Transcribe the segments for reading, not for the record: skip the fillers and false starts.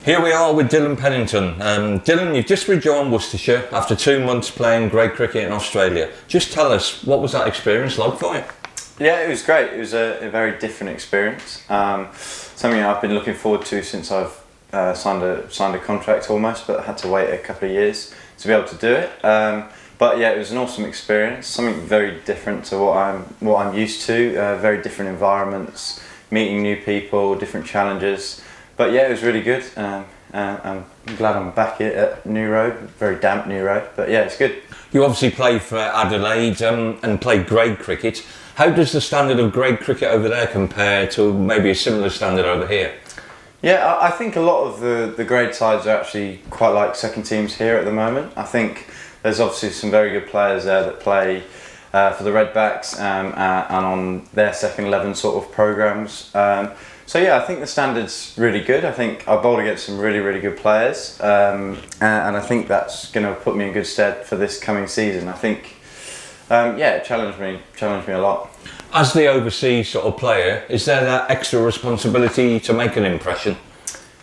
Here we are with Dillon Pennington. Dillon, you've just rejoined Worcestershire after 2 months playing grade cricket in Australia. Just tell us, what was that experience like for you? Yeah, it was great. It was a very different experience. Something I've been looking forward to since I've signed a contract almost, but I had to wait a couple of years to be able to do it. But yeah, it was an awesome experience. Something very different to what I'm used to. Very different environments, meeting new people, different challenges. But yeah, it was really good. I'm glad I'm back here at New Road. Very damp New Road, but yeah, it's good. You obviously played for Adelaide and played grade cricket. How does the standard of grade cricket over there compare to maybe a similar standard over here? Yeah, I think a lot of the grade sides are actually quite like second teams here at the moment. I think there's obviously some very good players there that play for the Redbacks and on their second 11 sort of programmes. So yeah, I think the standard's really good. I think I bowled against some really, really good players, and I think that's going to put me in good stead for this coming season. I think, yeah, it challenged me a lot. As the overseas sort of player, is there that extra responsibility to make an impression?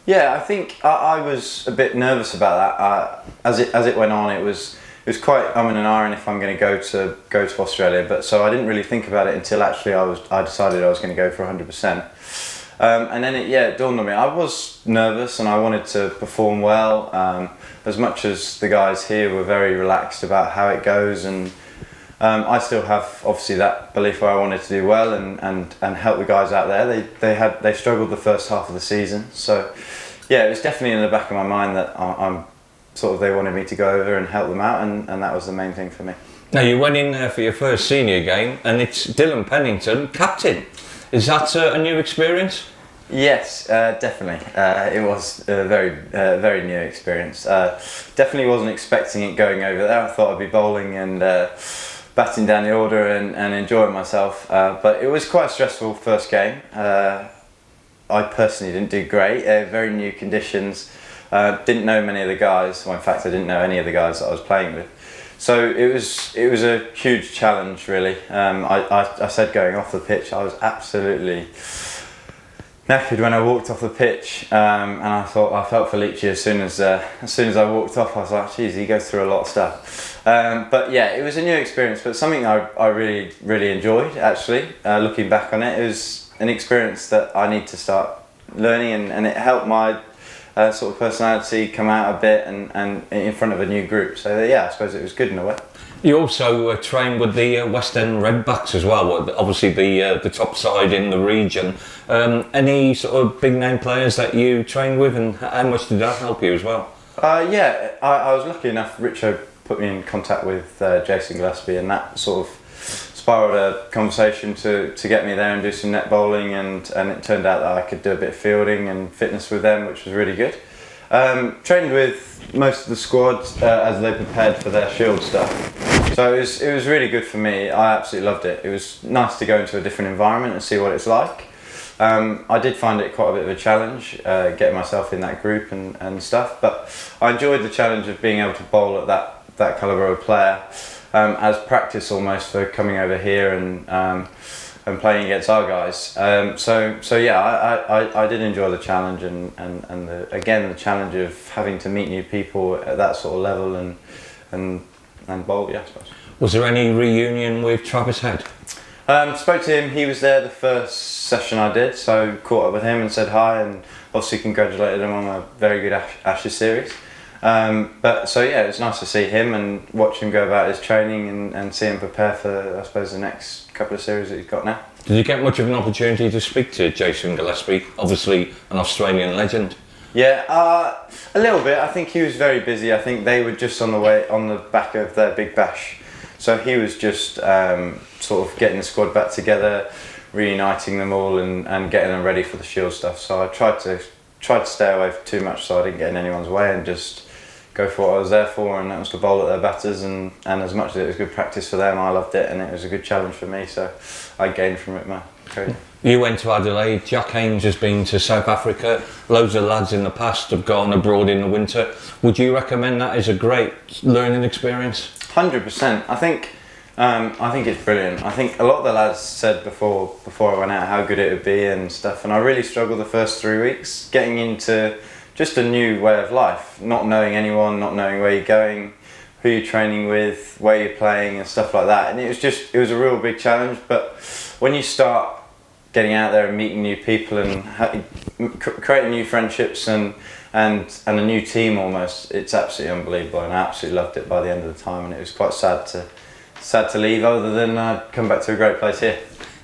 Yeah, I think I was a bit nervous about that. As it went on, it was quite and ahhing if I'm going to go to Australia. But so I didn't really think about it until actually I decided I was going to go for 100%. And then it dawned on me. I was nervous and I wanted to perform well. As much as the guys here were very relaxed about how it goes, and I still have obviously that belief where I wanted to do well and help the guys out there. They struggled the first half of the season, so yeah, it was definitely in the back of my mind that they wanted me to go over and help them out, and that was the main thing for me. Now you went in there for your first senior game, and it's Dillon Pennington, captain. Is that a new experience? Yes, definitely. It was a very new experience. Definitely wasn't expecting it going over there. I thought I'd be bowling and batting down the order and enjoying myself. But it was quite a stressful first game. I personally didn't do great. Very new conditions. Didn't know many of the guys. Well, in fact, I didn't know any of the guys that I was playing with. So it was a huge challenge, really. I said going off the pitch, I was absolutely knackered when I walked off the pitch, and I felt Felice as soon as I walked off. I was like, geez, he goes through a lot of stuff. But yeah, it was a new experience, but something I really enjoyed actually. Looking back on it, it was an experience that I need to start learning, and it helped my sort of personality come out a bit and in front of a new group. So yeah, I suppose it was good in a way. You also trained with the West End Redbacks as well, obviously the top side in the region. Any sort of big name players that you trained with, and how much did that help you as well? Yeah, I was lucky enough. Richo put me in contact with Jason Gillespie, and that sort of spiralled a conversation to get me there and do some net bowling, and it turned out that I could do a bit of fielding and fitness with them, which was really good. Trained with most of the squad as they prepared for their Shield stuff, so it was really good for me. I absolutely loved it. It was nice to go into a different environment and see what it's like. I did find it quite a bit of a challenge, getting myself in that group and stuff, but I enjoyed the challenge of being able to bowl at that calibre of player as practice almost for coming over here and playing against our guys. So yeah, I did enjoy the challenge and the challenge of having to meet new people at that sort of level and bowl, yeah, I suppose. Was there any reunion with Travis Head? Spoke to him. He was there the first session I did, so caught up with him and said hi, and obviously congratulated him on a very good Ashes series. But so yeah, it was nice to see him and watch him go about his training and see him prepare for, I suppose, the next couple of series that he's got now. Did you get much of an opportunity to speak to Jason Gillespie, obviously an Australian legend? Yeah, a little bit. I think he was very busy. I think they were just on the back of their big bash, so he was just sort of getting the squad back together, reuniting them all and getting them ready for the Shield stuff. So I tried to stay away too much so I didn't get in anyone's way and just go for what I was there for, and that was to bowl at their batters, and as much as it was good practice for them, I loved it, and it was a good challenge for me, so I gained from it my career. You went to Adelaide, Jack Haynes has been to South Africa, loads of lads in the past have gone abroad in the winter. Would you recommend that as a great learning experience? 100%. I think it's brilliant. I think a lot of the lads said before I went out how good it would be and stuff, and I really struggled the first 3 weeks getting into just a new way of life, not knowing anyone, not knowing where you're going, who you're training with, where you're playing and stuff like that. And it was a real big challenge, but when you start getting out there and meeting new people and creating new friendships and a new team almost, it's absolutely unbelievable, and I absolutely loved it by the end of the time, and it was quite sad to leave, other than come back to a great place here.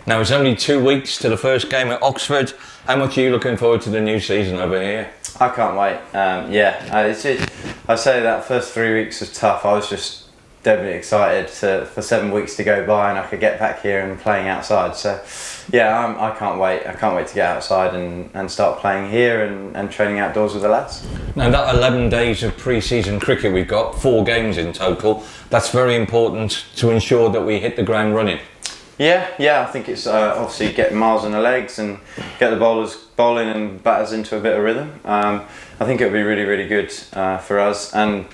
Now it's only 2 weeks to the first game at Oxford. How much are you looking forward to the new season over here? I can't wait. I say that first 3 weeks was tough. I was just deadly excited for 7 weeks to go by and I could get back here and playing outside. So yeah, I can't wait. I can't wait to get outside and start playing here and training outdoors with the lads. Now that 11 days of pre-season cricket we've got, 4 games in total, that's very important to ensure that we hit the ground running. Yeah, I think it's obviously get miles in the legs and get the bowlers bowling and batters into a bit of rhythm. I think it would be really, really good for us and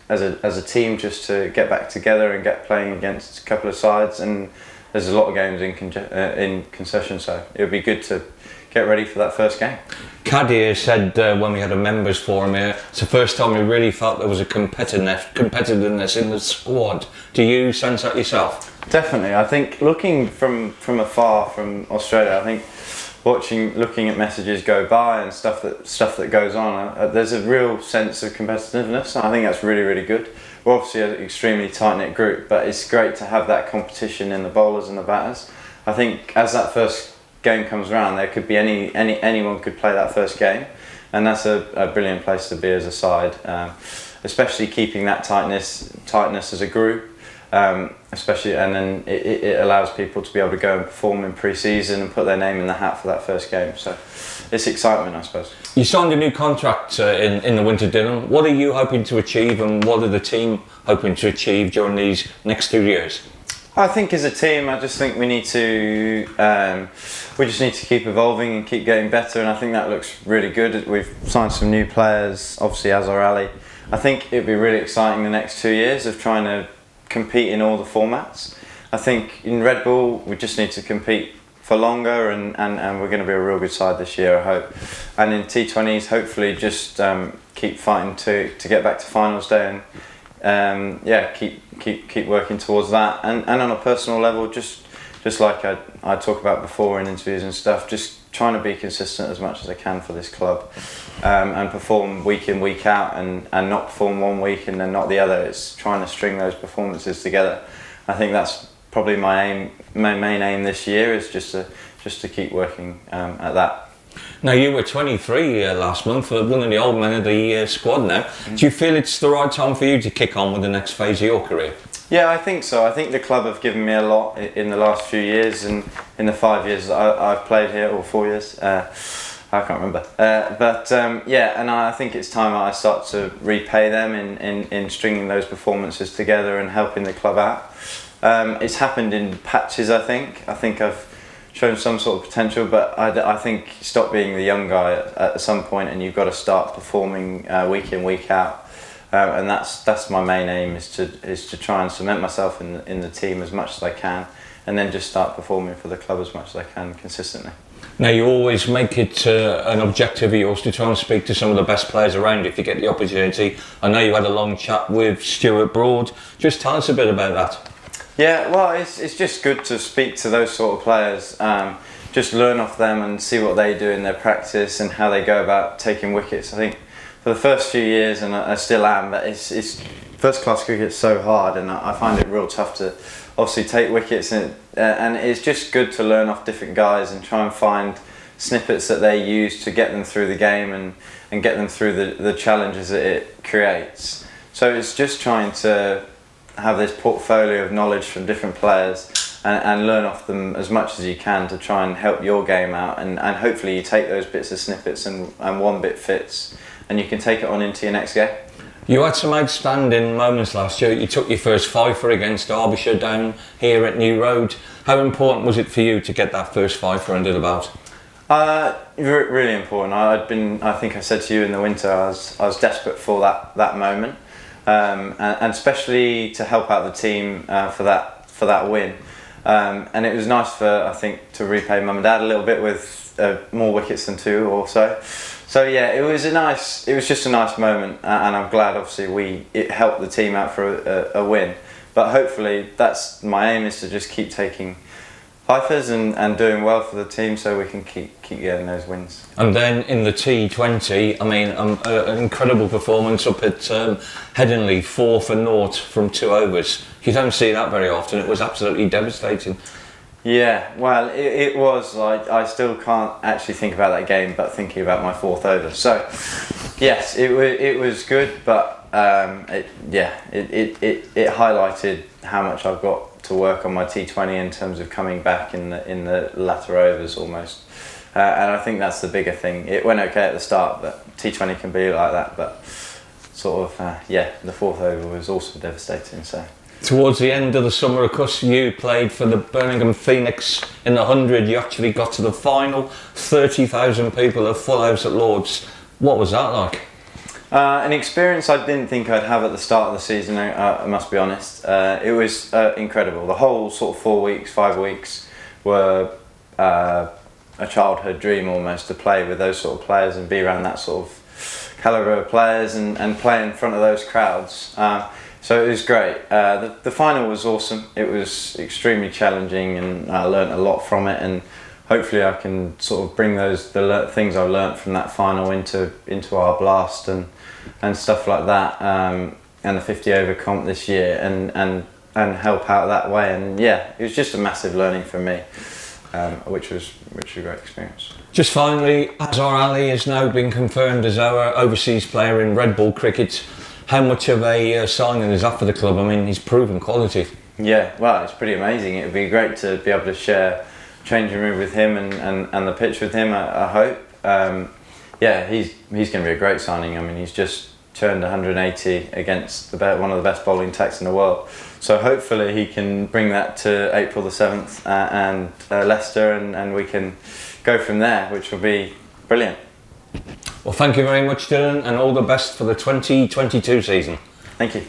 as a team just to get back together and get playing against a couple of sides. And there's a lot of games in concession, so it would be good to get ready for that first game. Kadir said when we had a members forum here, it's the first time we really felt there was a competitiveness in the squad. Do you sense that yourself? Definitely. I think looking from afar from Australia, I think looking at messages go by and stuff that goes on, there's a real sense of competitiveness, and I think that's really, really good. We're obviously an extremely tight-knit group, but it's great to have that competition in the bowlers and the batters. I think as that first game comes around, there could be anyone could play that first game, and that's a brilliant place to be as a side, especially keeping that tightness as a group. Especially, and then it allows people to be able to go and perform in pre-season and put their name in the hat for that first game. So it's excitement, I suppose. You signed a new contract in the winter, Dillon. What are you hoping to achieve, and what are the team hoping to achieve during these next 2 years? I think as a team, I just think we just need to keep evolving and keep getting better, and I think that looks really good. We've signed some new players, obviously Azhar Ali. I think it'd be really exciting the next 2 years of trying to compete in all the formats. I think in Red Bull we just need to compete for longer, and we're going to be a real good side this year, I hope. And in T20s, hopefully just keep fighting to get back to finals day, and keep working towards that. And on a personal level, just like I talk about before in interviews and stuff, just trying to be consistent as much as I can for this club, and perform week in, week out, and not perform 1 week and then not the other. It's trying to string those performances together. I think that's probably my main aim this year, is just to keep working at that. Now, you were 23 last month, one of the old men of the squad now. Mm-hmm. Do you feel it's the right time for you to kick on with the next phase of your career? Yeah, I think so. I think the club have given me a lot in the last few years, and in the 5 years that I've played here, or 4 years, I can't remember. And I think it's time I start to repay them in stringing those performances together and helping the club out. It's happened in patches, I think. I think I've shown some sort of potential, but I think stop being the young guy at some point, and you've got to start performing week in, week out. And that's my main aim, is to try and cement myself in the team as much as I can, and then just start performing for the club as much as I can consistently. Now, you always make it an objective of yours to try and speak to some of the best players around if you get the opportunity. I know you had a long chat with Stuart Broad. Just tell us a bit about that. Yeah, well, it's just good to speak to those sort of players, just learn off them and see what they do in their practice and how they go about taking wickets. I think for the first few years, and I still am, but it's first class cricket is so hard, and I find it real tough to obviously take wickets, and it's just good to learn off different guys and try and find snippets that they use to get them through the game and get them through the challenges that it creates. So it's just trying to have this portfolio of knowledge from different players and learn off them as much as you can to try and help your game out, and hopefully you take those bits of snippets and one bit fits and you can take it on into your next game. You had some outstanding moments last year. You took your first fifer against Derbyshire down here at New Road. How important was it for you to get that first fifer under the belt? Really important. I think I said to you in the winter, I was desperate for that moment, and especially to help out the team for that win. And it was nice I think, to repay mum and dad a little bit with more wickets than 2 or so. So yeah, it was just a nice moment, and I'm glad obviously it helped the team out for a win. But hopefully that's my aim, is to just keep taking fifers and doing well for the team, so we can keep getting those wins. And then in the T20, I mean, an incredible performance up at Headingley, 4 for 0 from 2 overs. You don't see that very often. It was absolutely devastating. Yeah, well, it was like, I still can't actually think about that game, but thinking about my 4th over. So yes, it was good, but it highlighted how much I've got to work on my T20 in terms of coming back in the latter overs almost. And I think that's the bigger thing. It went okay at the start, but T20 can be like that. But sort of, the 4th over was also devastating. So. Towards the end of the summer, of course, you played for the Birmingham Phoenix in the 100. You actually got to the final. 30,000 people, a full house at Lord's. What was that like? An experience I didn't think I'd have at the start of the season, I must be honest. It was incredible. The whole sort of 4 weeks, 5 weeks were a childhood dream almost, to play with those sort of players and be around that sort of calibre of players and play in front of those crowds. So it was great. The final was awesome. It was extremely challenging, and I learnt a lot from it, and hopefully I can sort of bring the things I've learnt from that final into our blast and stuff like that, and the 50 over comp this year, and help out that way. And yeah, it was just a massive learning for me, which was a great experience. Just finally, Azhar Ali has now been confirmed as our overseas player in red ball cricket. How much of a signing is that for the club? I mean, he's proven quality. Yeah, well, it's pretty amazing. It would be great to be able to share changing room with him and the pitch with him, I hope. He's going to be a great signing. I mean, he's just turned 180 against one of the best bowling attacks in the world. So hopefully he can bring that to April the 7th and Leicester, and we can go from there, which will be brilliant. Well, thank you very much, Dillon, and all the best for the 2022 season. Thank you.